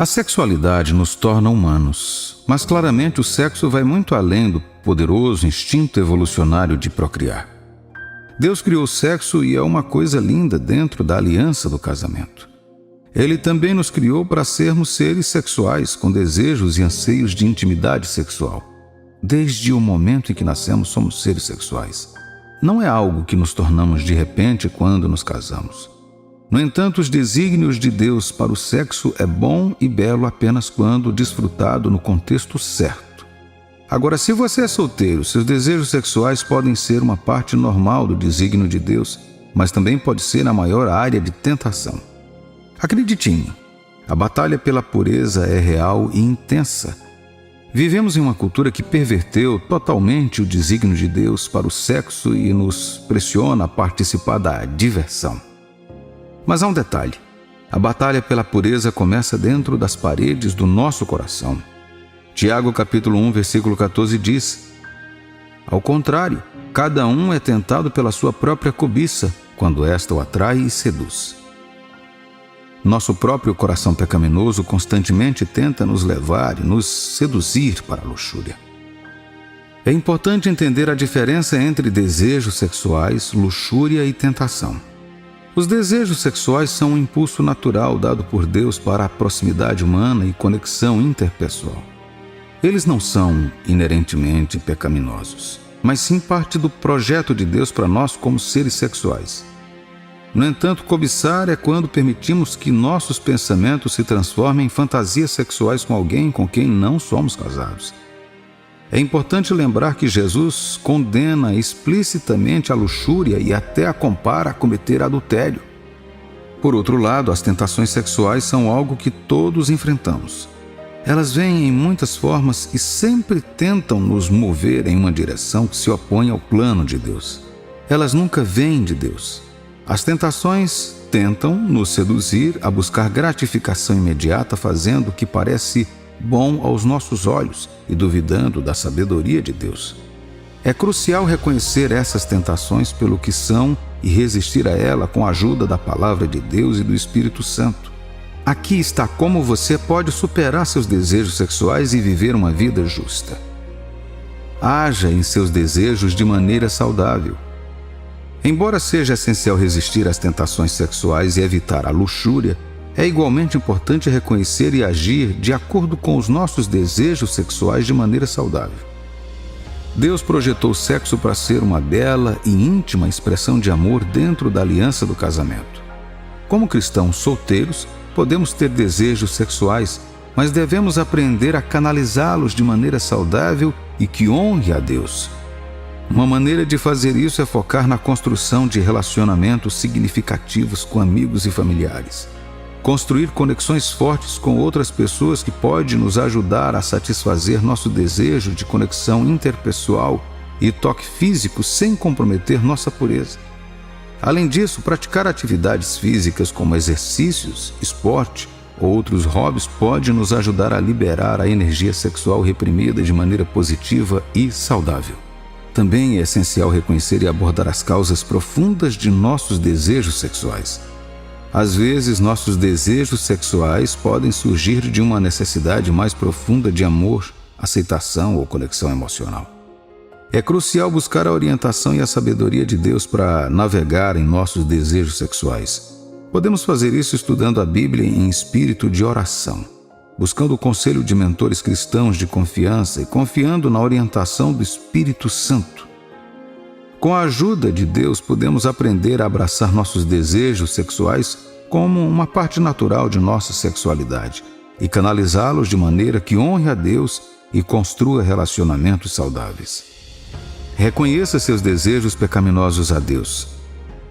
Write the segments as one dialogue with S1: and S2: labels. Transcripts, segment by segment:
S1: A sexualidade nos torna humanos, mas claramente o sexo vai muito além do poderoso instinto evolucionário de procriar. Deus criou o sexo e é uma coisa linda dentro da aliança do casamento. Ele também nos criou para sermos seres sexuais com desejos e anseios de intimidade sexual. Desde o momento em que nascemos, somos seres sexuais. Não é algo que nos tornamos de repente quando nos casamos. No entanto, os desígnios de Deus para o sexo é bom e belo apenas quando desfrutado no contexto certo. Agora, se você é solteiro, seus desejos sexuais podem ser uma parte normal do desígnio de Deus, mas também pode ser a maior área de tentação. Acredite em mim, a batalha pela pureza é real e intensa. Vivemos em uma cultura que perverteu totalmente o desígnio de Deus para o sexo e nos pressiona a participar da diversão. Mas há um detalhe: a batalha pela pureza começa dentro das paredes do nosso coração. Tiago capítulo 1, versículo 14 diz: ao contrário, cada um é tentado pela sua própria cobiça, quando esta o atrai e seduz. Nosso próprio coração pecaminoso constantemente tenta nos levar e nos seduzir para a luxúria. É importante entender a diferença entre desejos sexuais, luxúria e tentação. Os desejos sexuais são um impulso natural dado por Deus para a proximidade humana e conexão interpessoal. Eles não são inerentemente pecaminosos, mas sim parte do projeto de Deus para nós como seres sexuais. No entanto, cobiçar é quando permitimos que nossos pensamentos se transformem em fantasias sexuais com alguém com quem não somos casados. É importante lembrar que Jesus condena explicitamente a luxúria e até a compara a cometer adultério. Por outro lado, as tentações sexuais são algo que todos enfrentamos. Elas vêm em muitas formas e sempre tentam nos mover em uma direção que se opõe ao plano de Deus. Elas nunca vêm de Deus. As tentações tentam nos seduzir a buscar gratificação imediata, fazendo o que parece bom aos nossos olhos e duvidando da sabedoria de Deus. É crucial reconhecer essas tentações pelo que são e resistir a ela com a ajuda da Palavra de Deus e do Espírito Santo. Aqui está como você pode superar seus desejos sexuais e viver uma vida justa. Haja em seus desejos de maneira saudável. Embora seja essencial resistir às tentações sexuais e evitar a luxúria, é igualmente importante reconhecer e agir de acordo com os nossos desejos sexuais de maneira saudável. Deus projetou o sexo para ser uma bela e íntima expressão de amor dentro da aliança do casamento. Como cristãos solteiros, podemos ter desejos sexuais, mas devemos aprender a canalizá-los de maneira saudável e que honre a Deus. Uma maneira de fazer isso é focar na construção de relacionamentos significativos com amigos e familiares. Construir conexões fortes com outras pessoas que pode nos ajudar a satisfazer nosso desejo de conexão interpessoal e toque físico sem comprometer nossa pureza. Além disso, praticar atividades físicas como exercícios, esporte ou outros hobbies pode nos ajudar a liberar a energia sexual reprimida de maneira positiva e saudável. Também é essencial reconhecer e abordar as causas profundas de nossos desejos sexuais. Às vezes, nossos desejos sexuais podem surgir de uma necessidade mais profunda de amor, aceitação ou conexão emocional. É crucial buscar a orientação e a sabedoria de Deus para navegar em nossos desejos sexuais. Podemos fazer isso estudando a Bíblia em espírito de oração, buscando o conselho de mentores cristãos de confiança e confiando na orientação do Espírito Santo. Com a ajuda de Deus, podemos aprender a abraçar nossos desejos sexuais como uma parte natural de nossa sexualidade e canalizá-los de maneira que honre a Deus e construa relacionamentos saudáveis. Reconheça seus desejos pecaminosos a Deus.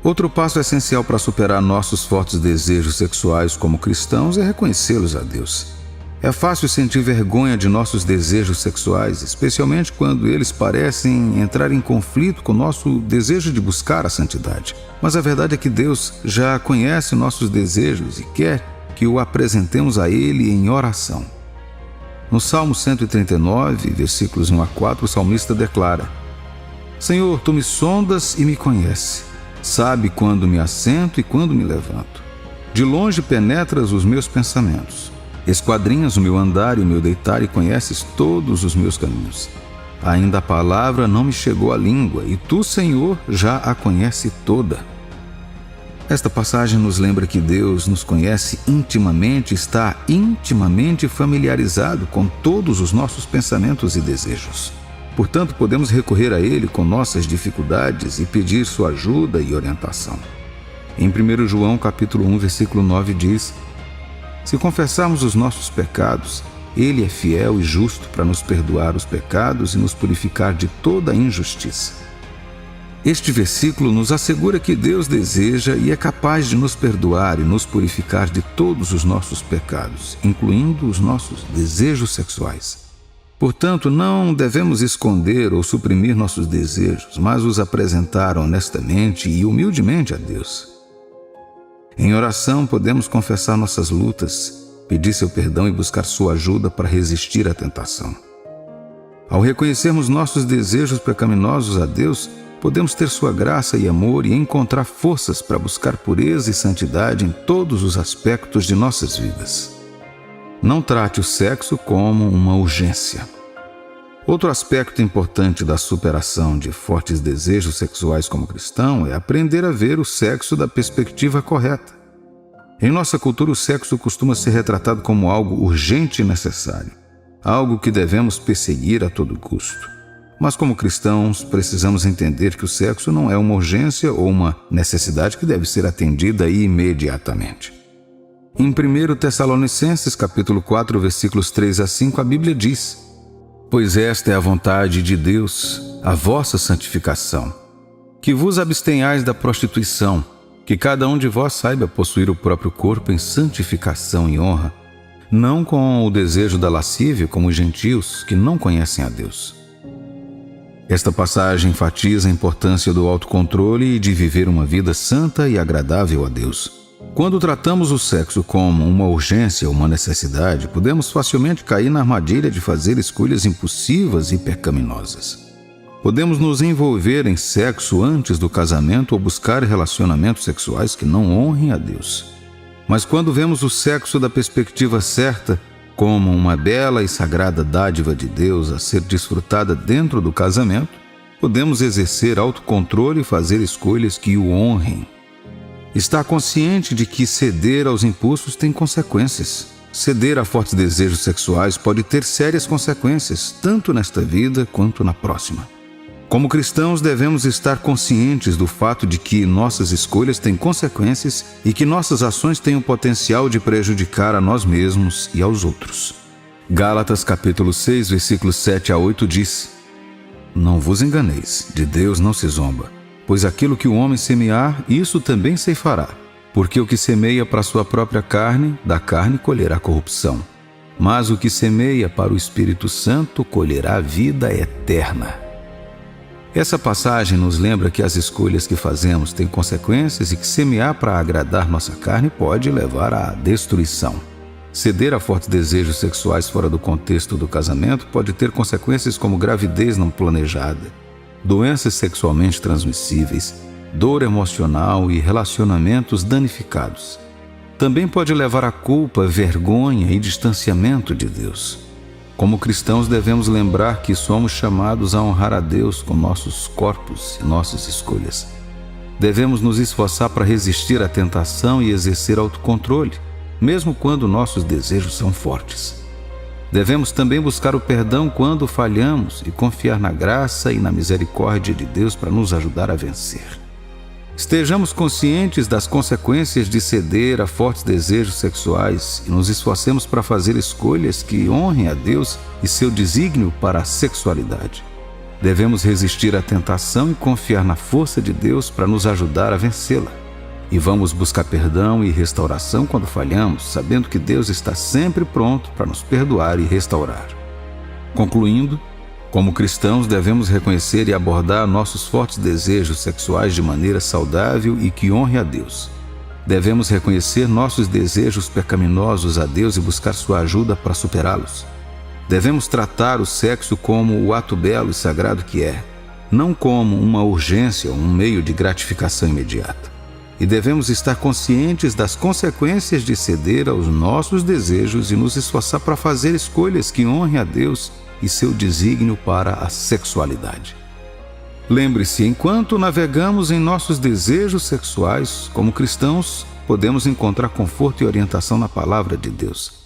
S1: Outro passo essencial para superar nossos fortes desejos sexuais como cristãos é reconhecê-los a Deus. É fácil sentir vergonha de nossos desejos sexuais, especialmente quando eles parecem entrar em conflito com o nosso desejo de buscar a santidade. Mas a verdade é que Deus já conhece nossos desejos e quer que o apresentemos a Ele em oração. No Salmo 139, versículos 1 a 4, o salmista declara: Senhor, Tu me sondas e me conheces. Sabe quando me assento e quando me levanto. De longe penetras os meus pensamentos. Esquadrinhas o meu andar e o meu deitar e conheces todos os meus caminhos. Ainda a palavra não me chegou à língua, e tu, Senhor, já a conhece toda. Esta passagem nos lembra que Deus nos conhece intimamente, está intimamente familiarizado com todos os nossos pensamentos e desejos. Portanto, podemos recorrer a Ele com nossas dificuldades e pedir sua ajuda e orientação. Em 1 João capítulo 1, versículo 9 diz: se confessarmos os nossos pecados, Ele é fiel e justo para nos perdoar os pecados e nos purificar de toda a injustiça. Este versículo nos assegura que Deus deseja e é capaz de nos perdoar e nos purificar de todos os nossos pecados, incluindo os nossos desejos sexuais. Portanto, não devemos esconder ou suprimir nossos desejos, mas os apresentar honestamente e humildemente a Deus. Em oração, podemos confessar nossas lutas, pedir seu perdão e buscar sua ajuda para resistir à tentação. Ao reconhecermos nossos desejos pecaminosos a Deus, podemos ter sua graça e amor e encontrar forças para buscar pureza e santidade em todos os aspectos de nossas vidas. Não trate o sexo como uma urgência. Outro aspecto importante da superação de fortes desejos sexuais como cristão é aprender a ver o sexo da perspectiva correta. Em nossa cultura, o sexo costuma ser retratado como algo urgente e necessário, algo que devemos perseguir a todo custo. Mas como cristãos, precisamos entender que o sexo não é uma urgência ou uma necessidade que deve ser atendida imediatamente. Em 1 Tessalonicenses, capítulo 4, versículos 3 a 5, a Bíblia diz: pois esta é a vontade de Deus, a vossa santificação, que vos abstenhais da prostituição, que cada um de vós saiba possuir o próprio corpo em santificação e honra, não com o desejo da lascívia como os gentios que não conhecem a Deus. Esta passagem enfatiza a importância do autocontrole e de viver uma vida santa e agradável a Deus. Quando tratamos o sexo como uma urgência ou uma necessidade, podemos facilmente cair na armadilha de fazer escolhas impulsivas e pecaminosas. Podemos nos envolver em sexo antes do casamento ou buscar relacionamentos sexuais que não honrem a Deus. Mas quando vemos o sexo da perspectiva certa, como uma bela e sagrada dádiva de Deus a ser desfrutada dentro do casamento, podemos exercer autocontrole e fazer escolhas que o honrem. Estar consciente de que ceder aos impulsos tem consequências. Ceder a fortes desejos sexuais pode ter sérias consequências, tanto nesta vida quanto na próxima. Como cristãos, devemos estar conscientes do fato de que nossas escolhas têm consequências e que nossas ações têm o potencial de prejudicar a nós mesmos e aos outros. Gálatas capítulo 6, versículos 7 a 8 diz: não vos enganeis, de Deus não se zomba, pois aquilo que o homem semear, isso também ceifará. Porque o que semeia para a sua própria carne, da carne colherá corrupção. Mas o que semeia para o Espírito Santo colherá vida eterna. Essa passagem nos lembra que as escolhas que fazemos têm consequências e que semear para agradar nossa carne pode levar à destruição. Ceder a fortes desejos sexuais fora do contexto do casamento pode ter consequências como gravidez não planejada, doenças sexualmente transmissíveis, dor emocional e relacionamentos danificados. Também pode levar à culpa, vergonha e distanciamento de Deus. Como cristãos, devemos lembrar que somos chamados a honrar a Deus com nossos corpos e nossas escolhas. Devemos nos esforçar para resistir à tentação e exercer autocontrole, mesmo quando nossos desejos são fortes. Devemos também buscar o perdão quando falhamos e confiar na graça e na misericórdia de Deus para nos ajudar a vencer. Estejamos conscientes das consequências de ceder a fortes desejos sexuais e nos esforcemos para fazer escolhas que honrem a Deus e seu desígnio para a sexualidade. Devemos resistir à tentação e confiar na força de Deus para nos ajudar a vencê-la. E vamos buscar perdão e restauração quando falhamos, sabendo que Deus está sempre pronto para nos perdoar e restaurar. Concluindo, como cristãos, devemos reconhecer e abordar nossos fortes desejos sexuais de maneira saudável e que honre a Deus. Devemos reconhecer nossos desejos pecaminosos a Deus e buscar sua ajuda para superá-los. Devemos tratar o sexo como o ato belo e sagrado que é, não como uma urgência ou um meio de gratificação imediata. e devemos estar conscientes das consequências de ceder aos nossos desejos e nos esforçar para fazer escolhas que honrem a Deus e seu desígnio para a sexualidade. Lembre-se, enquanto navegamos em nossos desejos sexuais, como cristãos, podemos encontrar conforto e orientação na palavra de Deus.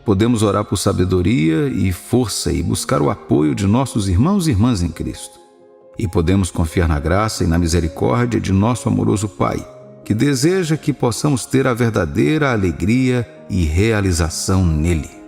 S1: Podemos orar por sabedoria e força e buscar o apoio de nossos irmãos e irmãs em Cristo. E podemos confiar na graça e na misericórdia de nosso amoroso Pai, que deseja que possamos ter a verdadeira alegria e realização nele.